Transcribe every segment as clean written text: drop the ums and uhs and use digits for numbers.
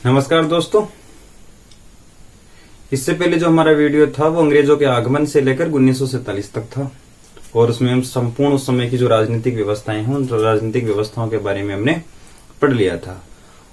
नमस्कार दोस्तों। इससे पहले जो हमारा वीडियो था वो अंग्रेजों के आगमन से लेकर 1947 तक था और उसमें हम संपूर्ण उस समय की जो राजनीतिक व्यवस्थाएं हैं उन राजनीतिक व्यवस्थाओं के बारे में हमने पढ़ लिया था।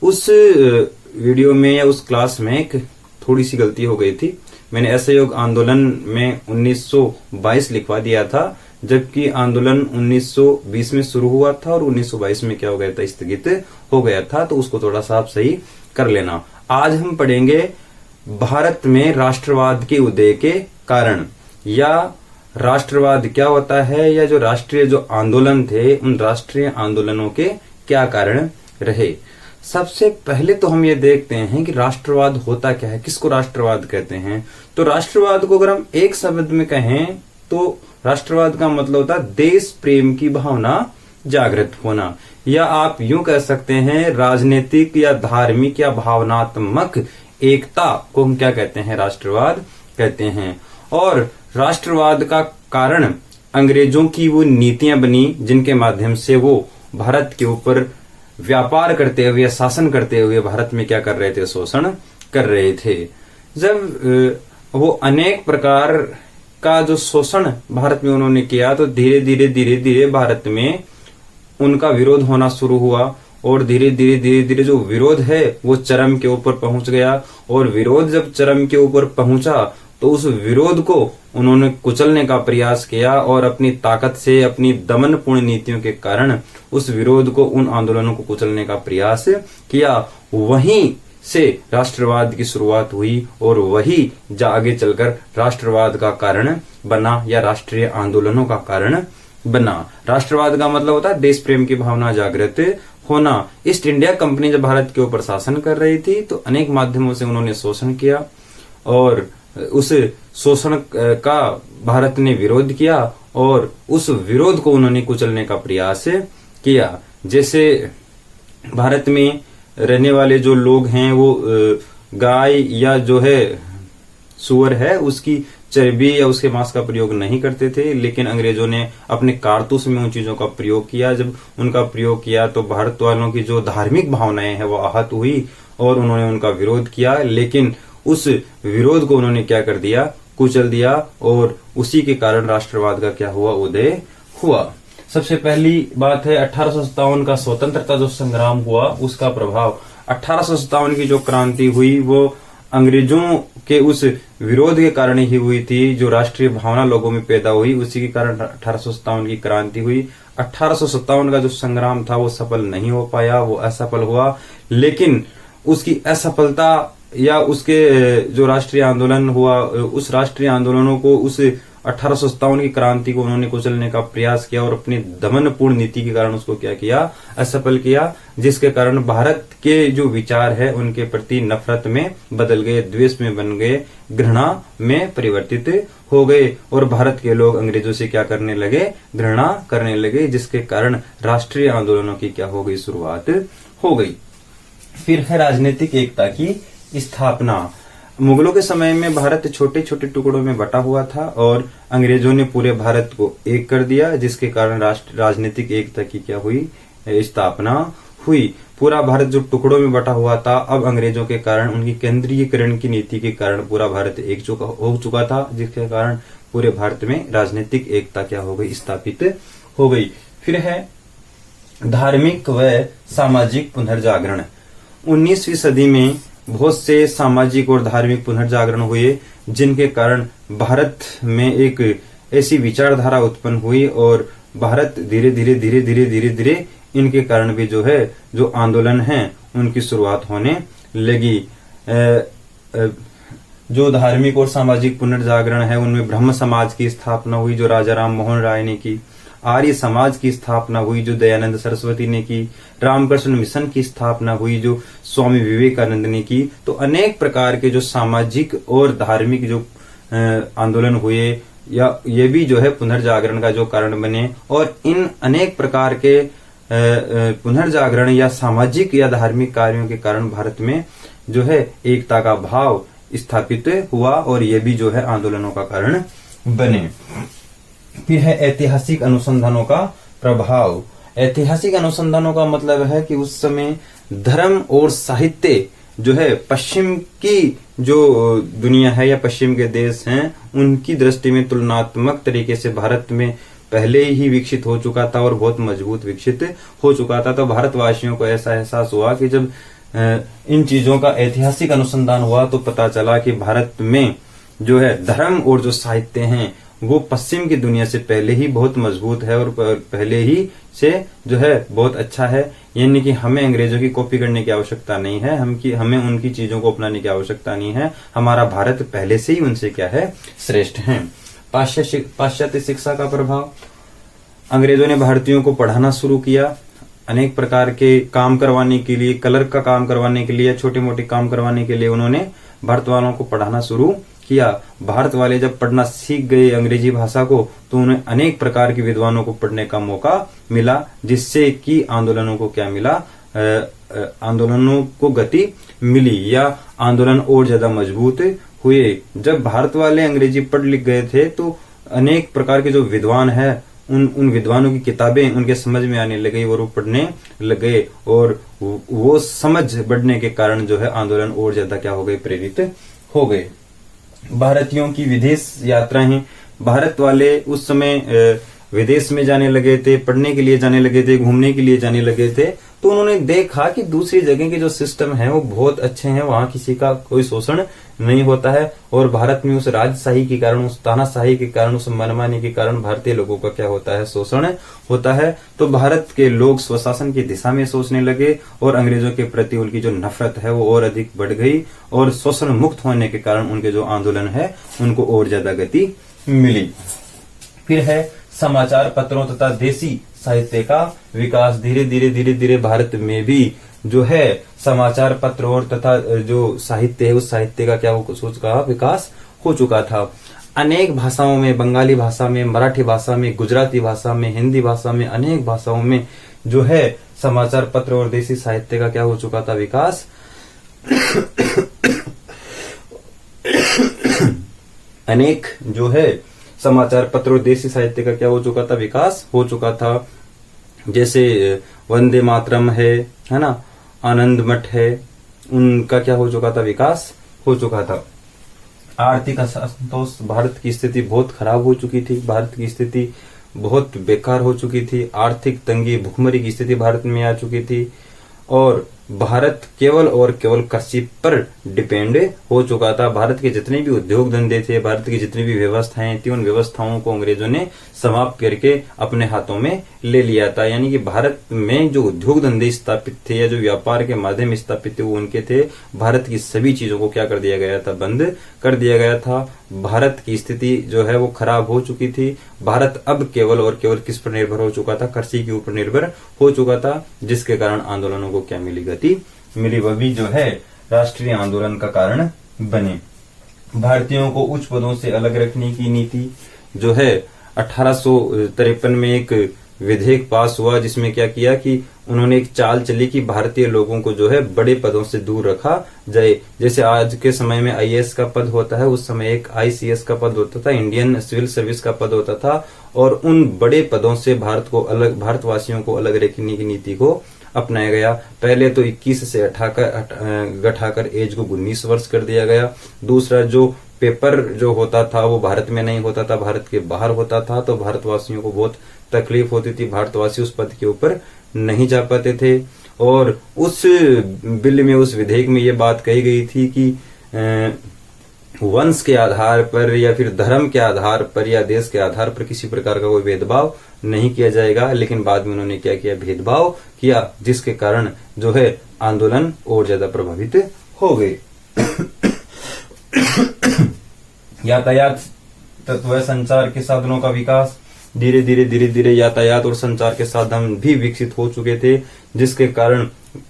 उस वीडियो में या उस क्लास में एक थोड़ी सी गलती हो गई थी। मैंने असहयोग आंदोलन में 1922 लिखवा दिया था, जबकि आंदोलन 1920 में शुरू हुआ था और 1922 में क्या हो गया था, स्थगित हो गया था। तो उसको थोड़ा सा आप सही कर लेना। आज हम पढ़ेंगे भारत में राष्ट्रवाद के उदय के कारण, या राष्ट्रवाद क्या होता है, या जो राष्ट्रीय जो आंदोलन थे उन राष्ट्रीय आंदोलनों के क्या कारण रहे। सबसे पहले तो हम ये देखते हैं कि राष्ट्रवाद होता क्या है, किसको राष्ट्रवाद कहते हैं। तो राष्ट्रवाद को अगर हम एक शब्द में कहें तो राष्ट्रवाद का मतलब होता है देश प्रेम की भावना जागृत होना, या आप यूं कह सकते हैं राजनीतिक या धार्मिक या भावनात्मक एकता को हम क्या कहते हैं, राष्ट्रवाद कहते हैं। और राष्ट्रवाद का कारण अंग्रेजों की वो नीतियां बनी जिनके माध्यम से वो भारत के ऊपर व्यापार करते हुए, शासन करते हुए भारत में क्या कर रहे थे, शोषण कर रहे थे। जब वो अनेक प्रकार का जो शोषण भारत में उन्होंने किया तो धीरे धीरे भारत में उनका विरोध होना शुरू हुआ और धीरे धीरे जो विरोध है वो चरम के ऊपर पहुंच गया। और विरोध जब चरम के ऊपर पहुंचा तो उस विरोध को उन्होंने कुचलने का प्रयास किया और अपनी ताकत से, अपनी दमनपूर्ण नीतियों के कारण उस विरोध को, उन आंदोलनों को कुचलने का प्रयास किया। वहीं से राष्ट्रवाद की शुरुआत हुई और वही आगे चलकर राष्ट्रवाद का कारण बना या राष्ट्रीय आंदोलनों का कारण बना। राष्ट्रवाद का मतलब होता है देश प्रेम की भावना जागृत होना। ईस्ट इंडिया कंपनी जब भारत के ऊपर शासन कर रही थी तो अनेक माध्यमों से उन्होंने शोषण किया और उस शोषण का भारत ने विरोध किया और उस विरोध को उन्होंने कुचलने का प्रयास किया। जैसे भारत में रहने वाले जो लोग हैं वो गाय या जो है सूअर है उसकी चर्बी या उसके मांस का प्रयोग नहीं करते थे, लेकिन अंग्रेजों ने अपने कारतूस में उन चीजों का प्रयोग किया। जब उनका प्रयोग किया तो भारत वालों की जो धार्मिक भावनाएं हैं वो आहत हुई और उन्होंने उनका विरोध किया, लेकिन उस विरोध को उन्होंने क्या कर दिया, कुचल दिया और उसी के कारण राष्ट्रवाद का क्या हुआ, उदय हुआ। सबसे पहली बात है 1857 का स्वतंत्रता जो संग्राम हुआ उसका प्रभाव। 1857 की जो क्रांति हुई वो अंग्रेजों के उस विरोध के कारण ही हुई थी। जो राष्ट्रीय भावना लोगों में पैदा हुई उसी के कारण 1857 की क्रांति हुई। 1857 का जो संग्राम था वो सफल नहीं हो पाया, वो असफल हुआ। लेकिन उसकी असफलता या उसके जो राष्ट्रीय आंदोलन हुआ उस राष्ट्रीय आंदोलनों को, उस 1857 की क्रांति को उन्होंने कुचलने का प्रयास किया और अपनी दमनपूर्ण नीति के कारण उसको क्या किया, असफल किया, जिसके कारण भारत के जो विचार है उनके प्रति नफरत में बदल गए, द्वेष में बन गए, घृणा में परिवर्तित हो गए और भारत के लोग अंग्रेजों से क्या करने लगे, घृणा करने लगे, जिसके कारण राष्ट्रीय आंदोलनों की क्या हो गई, शुरुआत हो गई। फिर है राजनीतिक एकता की स्थापना। मुगलों के समय में भारत छोटे छोटे टुकड़ों में बटा हुआ था और अंग्रेजों ने पूरे भारत को एक कर दिया, जिसके कारण राजनीतिक एकता की क्या हुई, स्थापना हुई। पूरा भारत जो टुकड़ों में बटा हुआ था, अब अंग्रेजों के कारण, उनकी केंद्रीयकरण की नीति के कारण पूरा भारत एक हो चुका था, जिसके कारण पूरे भारत में राजनीतिक एकता क्या हो गई, स्थापित हो गई। फिर है धार्मिक व सामाजिक पुनर्जागरण। 19वीं सदी में बहुत से सामाजिक और धार्मिक पुनर्जागरण हुए, जिनके कारण भारत में एक ऐसी विचारधारा उत्पन्न हुई और भारत धीरे धीरे इनके कारण भी जो है, जो आंदोलन है उनकी शुरुआत होने लगी। जो धार्मिक और सामाजिक पुनर्जागरण है उनमें ब्रह्म समाज की स्थापना हुई जो राजा राम मोहन राय ने की, आर्य समाज की स्थापना हुई जो दयानंद सरस्वती ने की, रामकृष्ण मिशन की स्थापना हुई जो स्वामी विवेकानंद ने की। तो अनेक प्रकार के जो सामाजिक और धार्मिक जो आंदोलन हुए या ये भी जो है पुनर्जागरण का जो कारण बने, और इन अनेक प्रकार के पुनर्जागरण या सामाजिक या धार्मिक कार्यों के कारण भारत में जो है एकता का भाव स्थापित हुआ और ये भी जो है आंदोलनों का कारण बने। फिर है ऐतिहासिक अनुसंधानों का प्रभाव। ऐतिहासिक अनुसंधानों का मतलब है कि उस समय धर्म और साहित्य जो है पश्चिम की जो दुनिया है या पश्चिम के देश हैं, उनकी दृष्टि में तुलनात्मक तरीके से भारत में पहले ही विकसित हो चुका था और बहुत मजबूत विकसित हो चुका था। तो भारतवासियों को ऐसा एहसास हुआ कि जब इन चीजों का ऐतिहासिक अनुसंधान हुआ तो पता चला कि भारत में जो है धर्म और जो साहित्य हैं वो पश्चिम की दुनिया से पहले ही बहुत मजबूत है और पहले ही से जो है बहुत अच्छा है। यानी कि हमें अंग्रेजों की कॉपी करने की आवश्यकता नहीं है, हमें उनकी चीजों को अपनाने की आवश्यकता नहीं है। हमारा भारत पहले से ही उनसे क्या है, श्रेष्ठ है। पाश्चात्य शिक्षा का प्रभाव, अंग्रेजों ने भारतीयों को पढ़ाना शुरू किया, अनेक प्रकार के काम करवाने के लिए, कलर का काम करवाने के लिए, छोटे मोटे काम करवाने के लिए उन्होंने भारत वालों को पढ़ाना शुरू किया। भारत वाले जब पढ़ना सीख गए अंग्रेजी भाषा को तो उन्हें अनेक प्रकार के विद्वानों को पढ़ने का मौका मिला, जिससे कि आंदोलनों को क्या मिला, आंदोलनों को गति मिली या आंदोलन और ज्यादा मजबूत हुए। जब भारत वाले अंग्रेजी पढ़ लिख गए थे तो अनेक प्रकार के जो विद्वान है उन विद्वानों की किताबें उनके समझ में आने लगी और वो पढ़ने लगे, और वो समझ बढ़ने के कारण जो है आंदोलन और ज्यादा क्या हो गए, प्रेरित हो गए। भारतीयों की विदेश यात्राएं, भारत वाले उस समय विदेश में जाने लगे थे, पढ़ने के लिए जाने लगे थे, घूमने के लिए जाने लगे थे। तो उन्होंने देखा कि दूसरी जगह के जो सिस्टम है वो बहुत अच्छे हैं, वहां किसी का कोई शोषण नहीं होता है, और भारत में उस राजशाही के कारण, उस तानाशाही के कारण, उस मनमानी के कारण भारतीय लोगों का क्या होता है, शोषण होता है। तो भारत के लोग स्वशासन की दिशा में सोचने लगे और अंग्रेजों के प्रति उनकी जो नफरत है वो और अधिक बढ़ गई, और शोषण मुक्त होने के कारण उनके जो आंदोलन है उनको और ज्यादा गति मिली। फिर है समाचार पत्रों तथा देसी साहित्य का विकास। धीरे धीरे भारत में भी जो है समाचार पत्र और तथा जो साहित्य है उस साहित्य का क्या हो चुका, विकास हो चुका था। अनेक भाषाओं में, बंगाली भाषा में, मराठी भाषा में, गुजराती भाषा में, हिंदी भाषा में, अनेक भाषाओं में जो है समाचार पत्र और देसी साहित्य का क्या हो चुका था, विकास। अनेक जो है समाचार पत्र और देसी साहित्य का क्या हो चुका था, विकास हो चुका था। जैसे वंदे मातरम है ना, आनंद मठ है, उनका क्या हो चुका था, विकास हो चुका था। आर्थिक असंतोष, भारत की स्थिति बहुत खराब हो चुकी थी, भारत की स्थिति बहुत बेकार हो चुकी थी। आर्थिक तंगी, भुखमरी की स्थिति भारत में आ चुकी थी, और भारत केवल और केवल कृषि पर डिपेंड हो चुका था। भारत के जितने भी उद्योग धंधे थे, भारत की जितनी भी व्यवस्थाएं थी, उन व्यवस्थाओं को अंग्रेजों ने समाप्त करके अपने हाथों में ले लिया था। यानी कि भारत में जो उद्योग धंधे स्थापित थे या जो व्यापार के माध्यम स्थापित थे वो उनके थे। भारत की सभी चीजों को क्या कर दिया गया था, बंद कर दिया गया था। भारत की स्थिति जो है वो खराब हो चुकी थी। भारत अब केवल और केवल किस पर निर्भर हो चुका था, कृषि के ऊपर निर्भर हो चुका था, जिसके कारण आंदोलनों को क्या मिली, गति मिली। वह भी जो है राष्ट्रीय आंदोलन का कारण बने। भारतीयों को उच्च पदों से अलग रखने की नीति जो है 1853 में एक विधेयक पास हुआ, जिसमें क्या किया कि उन्होंने एक चाल चली कि भारतीय लोगों को जो है बड़े पदों से दूर रखा जाए। जैसे आज के समय में आईएएस का पद होता है, उस समय एक आईसीएस का पद होता था, इंडियन सिविल सर्विस का पद होता था, और उन बड़े पदों से भारतवासियों को अलग रखने की नीति को अपनाया गया। पहले तो 21 से घटाकर एज को 19 वर्ष कर दिया गया। दूसरा, जो पेपर जो होता था वो भारत में नहीं होता था, भारत के बाहर होता था, तो भारतवासियों को बहुत तकलीफ होती थी, भारतवासी उस पद के ऊपर नहीं जा पाते थे। और उस बिल में, उस विधेयक में ये बात कही गई थी कि वंश के आधार पर या फिर धर्म के आधार पर या देश के आधार पर किसी प्रकार का कोई भेदभाव नहीं किया जाएगा। लेकिन बाद में उन्होंने क्या किया, भेदभाव किया, जिसके कारण जो है आंदोलन और ज्यादा प्रभावित हो गए। यातायात तत्व संचार के साधनों का विकास। धीरे धीरे यातायात और संचार के साधन भी विकसित हो चुके थे, जिसके कारण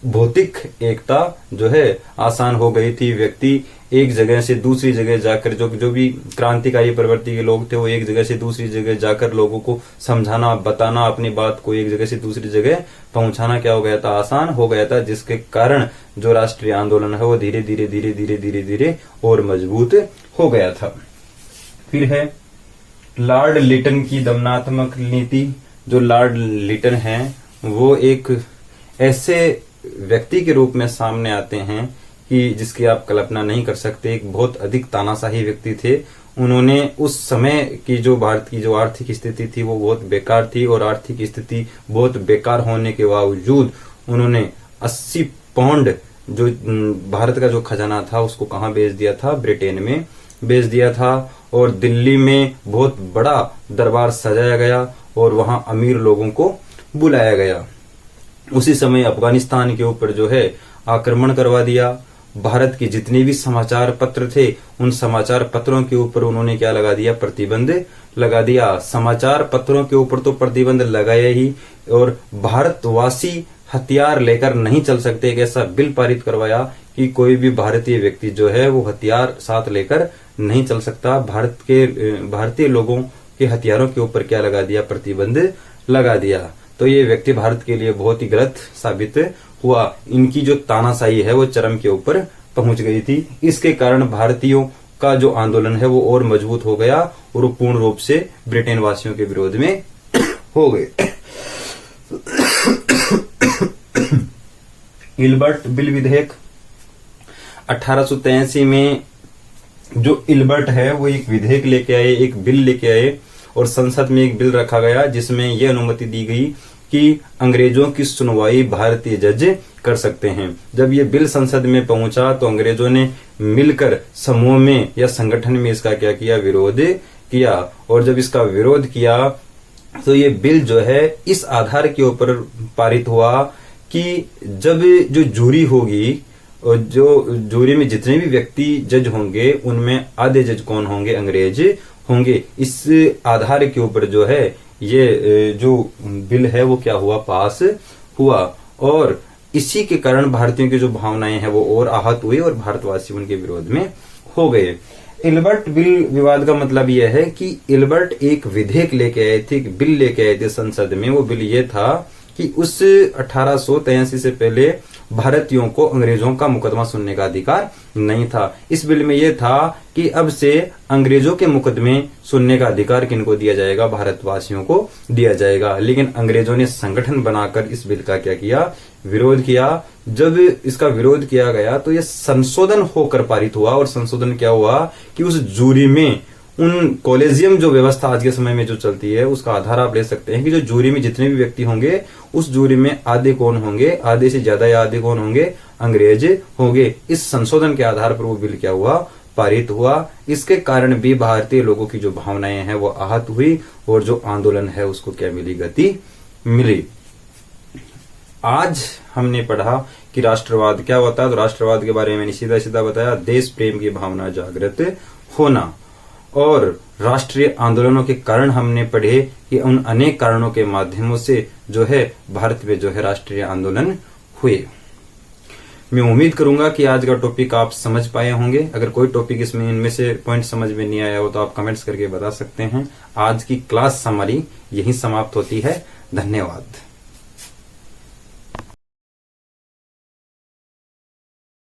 भौतिक एकता जो है आसान हो गई थी। व्यक्ति एक जगह से दूसरी जगह जाकर, जो भी क्रांतिकारी प्रवृत्ति के लोग थे, वो एक जगह से दूसरी जगह जाकर लोगों को समझाना, बताना, अपनी बात को एक जगह से दूसरी जगह पहुंचाना क्या हो गया था, आसान हो गया था, जिसके कारण जो राष्ट्रीय आंदोलन है वो धीरे धीरे और मजबूत हो गया था। फिर है लॉर्ड लिटन की दमनात्मक नीति। जो लॉर्ड लिटन हैं वो एक ऐसे व्यक्ति के रूप में सामने आते हैं कि जिसकी आप कल्पना नहीं कर सकते। एक बहुत अधिक तानाशाही व्यक्ति थे। उन्होंने उस समय की जो भारत की जो आर्थिक स्थिति थी वो बहुत बेकार थी, और आर्थिक स्थिति बहुत बेकार होने के बावजूद उन्होंने 80 पाउंड जो भारत का जो खजाना था उसको कहाँ बेच दिया था, ब्रिटेन में बेच दिया था। और दिल्ली में बहुत बड़ा दरबार सजाया गया और वहां अमीर लोगों को बुलाया गया। उसी समय अफगानिस्तान के ऊपर जो है आक्रमण करवा दिया। भारत के जितने भी समाचार पत्र थे उन समाचार पत्रों के ऊपर उन्होंने क्या लगा दिया, प्रतिबंध लगा दिया। समाचार पत्रों के ऊपर तो प्रतिबंध लगाया ही, और भारतवासी हथियार लेकर नहीं चल सकते। एक ऐसा बिल पारित करवाया कि कोई भी भारतीय व्यक्ति जो है वो हथियार साथ लेकर नहीं चल सकता। भारतीय लोगों के हथियारों के ऊपर क्या लगा दिया, प्रतिबंध लगा दिया। तो ये व्यक्ति भारत के लिए बहुत ही गलत साबित हुआ। इनकी जो तानाशाही है वो चरम के ऊपर पहुंच गई थी। इसके कारण भारतीयों का जो आंदोलन है वो और मजबूत हो गया और वो पूर्ण रूप से ब्रिटेन वासियों के विरोध में हो गए। इल्बर्ट बिल विधेयक 1883 में जो इल्बर्ट है वो एक विधेयक लेके आए, एक बिल लेके आए, और संसद में एक बिल रखा गया जिसमें यह अनुमति दी गई कि अंग्रेजों की सुनवाई भारतीय जज कर सकते हैं। जब ये बिल संसद में पहुंचा तो अंग्रेजों ने मिलकर समूह में या संगठन में इसका क्या किया, विरोध किया। और जब इसका विरोध किया तो ये बिल जो है इस आधार के ऊपर पारित हुआ कि जब जो जूरी होगी और जो जूरी में जितने भी व्यक्ति जज होंगे उनमें आधे जज कौन होंगे, अंग्रेज होंगे। इस आधार के ऊपर जो है ये जो बिल है वो क्या हुआ, पास हुआ। और इसी के कारण भारतीयों की जो भावनाएं हैं वो और आहत हुई और भारतवासी उनके विरोध में हो गए। इल्बर्ट बिल विवाद का मतलब यह है कि इल्बर्ट एक विधेयक लेके आए थे, एक बिल लेके आए थे संसद में। वो बिल ये था कि उस 1883 से पहले भारतीयों को अंग्रेजों का मुकदमा सुनने का अधिकार नहीं था। इस बिल में यह था कि अब से अंग्रेजों के मुकदमे सुनने का अधिकार किनको दिया जाएगा, भारतवासियों को दिया जाएगा। लेकिन अंग्रेजों ने संगठन बनाकर इस बिल का क्या किया, विरोध किया। जब इसका विरोध किया गया तो यह संशोधन होकर पारित हुआ। और संशोधन क्या हुआ कि उस जूरी में उन कॉलेजियम जो व्यवस्था आज के समय में जो चलती है उसका आधार आप ले सकते हैं कि जो जूरी में जितने भी व्यक्ति होंगे उस जूरी में आधे कौन होंगे, आधे से ज्यादा या आधे कौन होंगे, अंग्रेज होंगे। इस संशोधन के आधार पर वो बिल क्या हुआ, पारित हुआ। इसके कारण भी भारतीय लोगों की जो भावनाएं हैं वो आहत हुई और जो आंदोलन है उसको क्या मिली, गति मिली। आज हमने पढ़ा कि राष्ट्रवाद क्या होता है। तो राष्ट्रवाद के बारे में मैंने सीधा सीधा बताया, देश प्रेम की भावना जागृत होना। और राष्ट्रीय आंदोलनों के कारण हमने पढ़े कि उन अनेक कारणों के माध्यमों से जो है भारत में जो है राष्ट्रीय आंदोलन हुए। मैं उम्मीद करूंगा कि आज का टॉपिक आप समझ पाए होंगे। अगर कोई टॉपिक इसमें इनमें से पॉइंट समझ में नहीं आया हो तो आप कमेंट्स करके बता सकते हैं। आज की क्लास हमारी यहीं समाप्त होती है। धन्यवाद।